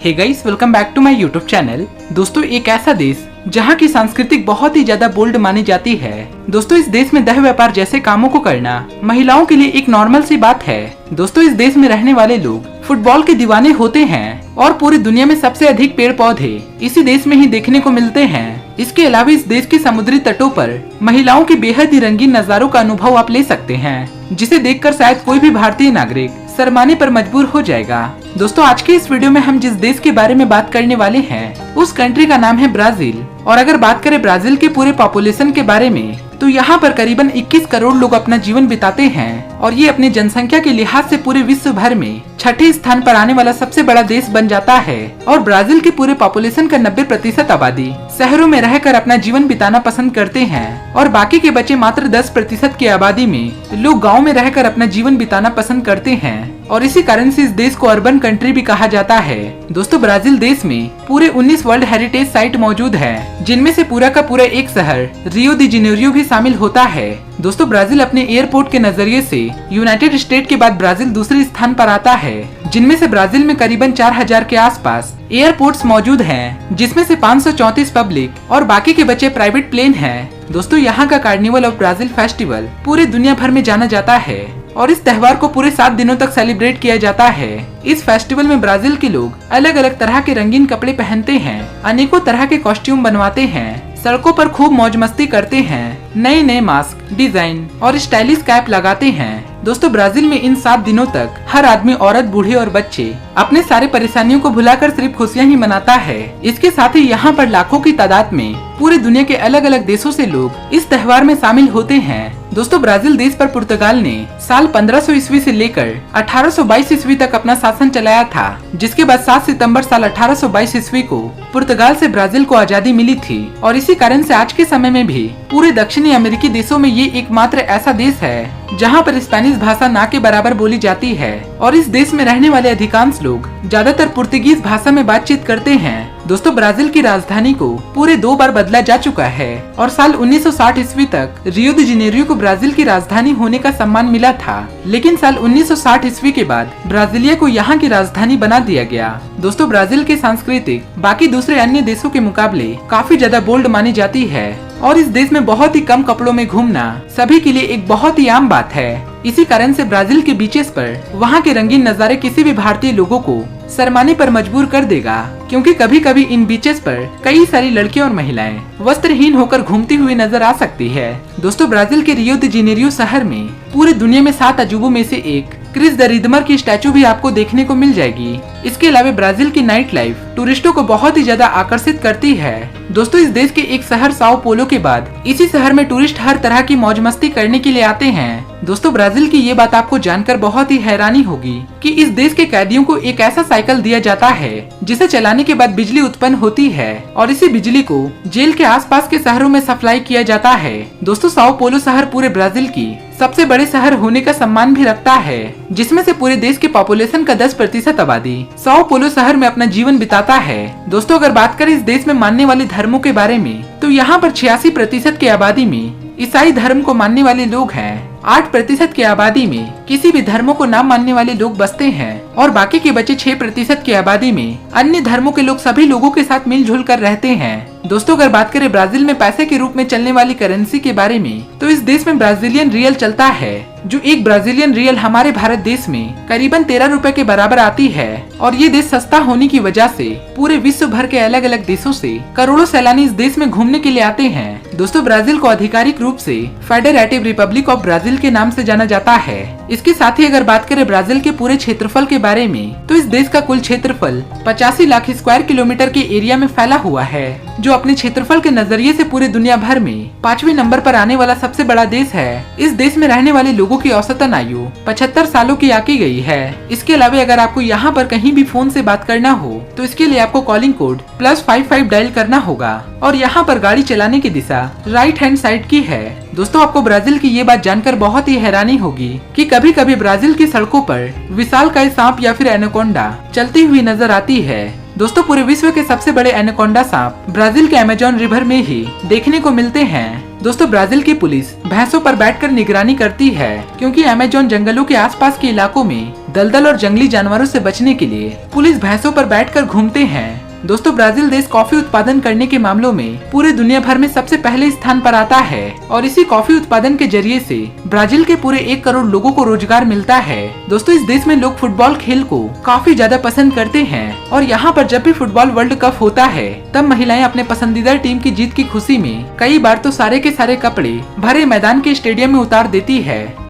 Hey guys, welcome back to my YouTube channel. दोस्तों, एक ऐसा देश जहां की सांस्कृतिक बहुत ही ज्यादा बोल्ड मानी जाती है। दोस्तों, इस देश में दह व्यापार जैसे कामों को करना महिलाओं के लिए एक नॉर्मल सी बात है। दोस्तों, इस देश में रहने वाले लोग फुटबॉल के दीवाने होते हैं और पूरी दुनिया में सबसे अधिक पेड़ पौधे इसी देश में ही देखने को मिलते हैं। इसके अलावा इस देश के समुद्री तटों पर महिलाओं के बेहद ही रंगीन नजारों का अनुभव आप ले सकते हैं, जिसे देखकर शायद कोई भी भारतीय नागरिक शर्माने पर मजबूर हो जाएगा। दोस्तों, आज के इस वीडियो में हम जिस देश के बारे में बात करने वाले हैं उस कंट्री का नाम है ब्राजील। और अगर बात करें ब्राजील के पूरे पॉपुलेशन के बारे में तो यहाँ पर करीबन 21 करोड़ लोग अपना जीवन बिताते हैं और ये अपनी जनसंख्या के लिहाज से पूरे विश्व भर में छठे स्थान पर आने वाला सबसे बड़ा देश बन जाता है। और ब्राजील के पूरे पॉपुलेशन का 90% आबादी शहरों में रहकर अपना जीवन बिताना पसंद करते हैं और बाकी के बचे मात्र 10% की आबादी में लोग गाँव में रहकर अपना जीवन बिताना पसंद करते हैं और इसी कारण से इस देश को अर्बन कंट्री भी कहा जाता है। दोस्तों, ब्राजील देश में पूरे 19 वर्ल्ड हेरिटेज साइट मौजूद है, जिनमें से पूरा का पूरा एक शहर रियो दी जेनेरियो भी शामिल होता है। दोस्तों, ब्राजील अपने एयरपोर्ट के नजरिए से यूनाइटेड स्टेट के बाद ब्राजील दूसरे स्थान पर आता है, जिनमें से ब्राजील में करीबन 4000 के आसपास एयरपोर्ट्स मौजूद हैं, जिसमें से 534 पब्लिक और बाकी के बचे प्राइवेट प्लेन हैं। दोस्तों, यहाँ का कार्निवल ऑफ ब्राजील फेस्टिवल पूरे दुनिया भर में जाना जाता है और इस त्योहार को पूरे 7 दिनों तक सेलिब्रेट किया जाता है। इस फेस्टिवल में ब्राजील के लोग अलग अलग तरह के रंगीन कपड़े पहनते हैं, अनेकों तरह के कॉस्ट्यूम बनवाते हैं, सड़कों पर खूब मौज मस्ती करते हैं, नए नए मास्क, डिजाइन और स्टाइलिश कैप लगाते हैं। दोस्तों, ब्राजील में इन 7 दिनों तक हर आदमी, औरत, बूढ़े और बच्चे अपने सारे परेशानियों को भुलाकर सिर्फ खुशियां ही मनाता है। इसके साथ ही यहाँ पर लाखों की तादाद में पूरे दुनिया के अलग अलग देशों से लोग इस त्योहार में शामिल होते हैं। दोस्तों, ब्राजील देश पर पुर्तगाल ने साल 1500 ईस्वी से लेकर 1822 ईस्वी तक अपना शासन चलाया था, जिसके बाद 7 सितंबर साल 1822 ईस्वी को पुर्तगाल से ब्राजील को आजादी मिली थी। और इसी कारण से आज के समय में भी पूरे दक्षिणी अमेरिकी देशों में ये एकमात्र ऐसा देश है जहाँ पर स्पेनिश भाषा ना के बराबर बोली जाती है और इस देश में रहने वाले अधिकांश लोग ज्यादातर पुर्तगीज भाषा में बातचीत करते हैं। दोस्तों, ब्राजील की राजधानी को पूरे 2 बार बदला जा चुका है और साल 1960 ईस्वी तक रियो दी जेनेरियो को ब्राजील की राजधानी होने का सम्मान मिला था, लेकिन साल 1960 ईस्वी के बाद ब्राजीलिया को यहाँ की राजधानी बना दिया गया। दोस्तों, ब्राजील की सांस्कृतिक बाकी दूसरे अन्य देशों के मुकाबले काफी ज्यादा बोल्ड मानी जाती है और इस देश में बहुत ही कम कपड़ों में घूमना सभी के लिए एक बहुत ही आम बात है। इसी कारण से ब्राजील के बीचेस पर वहाँ के रंगीन नज़ारे किसी भी भारतीय लोगों को शर्माने पर मजबूर कर देगा, क्योंकि कभी कभी इन बीचेस पर कई सारी लड़कियां और महिलाएं वस्त्रहीन होकर घूमती हुई नजर आ सकती है। दोस्तों, ब्राजील के रियो दी जेनेरियो शहर में पूरे दुनिया में 7 अजूबों में से एक क्रिस द रिडमर की स्टैचू भी आपको देखने को मिल जाएगी। इसके अलावा ब्राजील की नाइट लाइफ टूरिस्टों को बहुत ही ज्यादा आकर्षित करती है। दोस्तों, इस देश के एक शहर साओ पोलो के बाद इसी शहर में टूरिस्ट हर तरह की मौज मस्ती करने के लिए आते हैं। दोस्तों, ब्राजील की ये बात आपको जानकर बहुत ही हैरानी होगी कि इस देश के कैदियों को एक ऐसा साइकिल दिया जाता है जिसे चलाने के बाद बिजली उत्पन्न होती है और इसी बिजली को जेल के आसपास के शहरों में सप्लाई किया जाता है। दोस्तों, साओ पोलो शहर पूरे ब्राजील की सबसे बड़े शहर होने का सम्मान भी रखता है, जिसमें से पूरे देश के पॉपुलेशन का 10% आबादी साओ पोलो शहर में अपना जीवन बिताता है। दोस्तों, अगर बात करें इस देश में मानने वाले धर्मों के बारे में तो यहाँ पर 86% की आबादी में ईसाई धर्म को मानने वाले लोग हैं, 8% की आबादी में किसी भी धर्मों को ना मानने वाले लोग बसते हैं और बाकी के बचे 6% की आबादी में अन्य धर्मों के लोग सभी लोगों के साथ मिलजुल कर रहते हैं। दोस्तों, अगर बात करें ब्राजील में पैसे के रूप में चलने वाली करेंसी के बारे में तो इस देश में ब्राजीलियन रियल चलता है, जो एक ब्राजीलियन रियल हमारे भारत देश में करीबन 13 रुपए के बराबर आती है। और ये देश सस्ता होने की वजह से पूरे विश्व भर के अलग अलग देशों से करोड़ों सैलानी इस देश में घूमने के लिए आते हैं। दोस्तों, ब्राजील को आधिकारिक रूप से फेडरेटिव रिपब्लिक ऑफ ब्राजील के नाम से जाना जाता है। इसके साथ ही अगर बात करें ब्राजील के पूरे क्षेत्रफल के बारे में तो इस देश का कुल क्षेत्रफल 85 लाख स्क्वायर किलोमीटर के एरिया में फैला हुआ है, जो अपने क्षेत्रफल के नजरिए से पूरे दुनिया भर में 5वें नंबर पर आने वाला सबसे बड़ा देश है। इस देश में रहने वाले लोगों की औसतन आयु 75 सालों की आकी गई है। इसके अलावा अगर आपको यहाँ पर कहीं भी फोन से बात करना हो तो इसके लिए आपको कॉलिंग कोड +55 डायल करना होगा और यहाँ पर गाड़ी चलाने की दिशा राइट हैंड साइड की है। दोस्तों, आपको ब्राजील की ये बात जानकर बहुत ही हैरानी होगी कि कभी कभी ब्राजील की सड़कों पर विशालकाय सांप या फिर एनाकोंडा चलती हुई नजर आती है। दोस्तों, पूरे विश्व के सबसे बड़े एनाकोंडा सांप ब्राजील के अमेज़न रिवर में ही देखने को मिलते हैं। दोस्तों ब्राजील की पुलिस भैंसों पर बैठकर निगरानी करती है, क्योंकि अमेज़न जंगलों के आसपास के इलाकों में दलदल और जंगली जानवरों से बचने के लिए पुलिस भैंसों पर बैठकर घूमते हैं। दोस्तों ब्राजील देश कॉफी उत्पादन करने के मामलों में पूरे दुनिया भर में सबसे पहले स्थान पर आता है और इसी कॉफी उत्पादन के जरिए से ब्राजील के पूरे 1 करोड़ लोगों को रोजगार मिलता है। दोस्तों इस देश में लोग फुटबॉल खेल को काफी ज्यादा पसंद करते हैं और यहाँ पर जब भी फुटबॉल वर्ल्ड कप होता है तब महिलाएं अपने पसंदीदा टीम की जीत की खुशी में कई बार तो सारे के सारे कपड़े भरे मैदान के स्टेडियम में उतार देती है।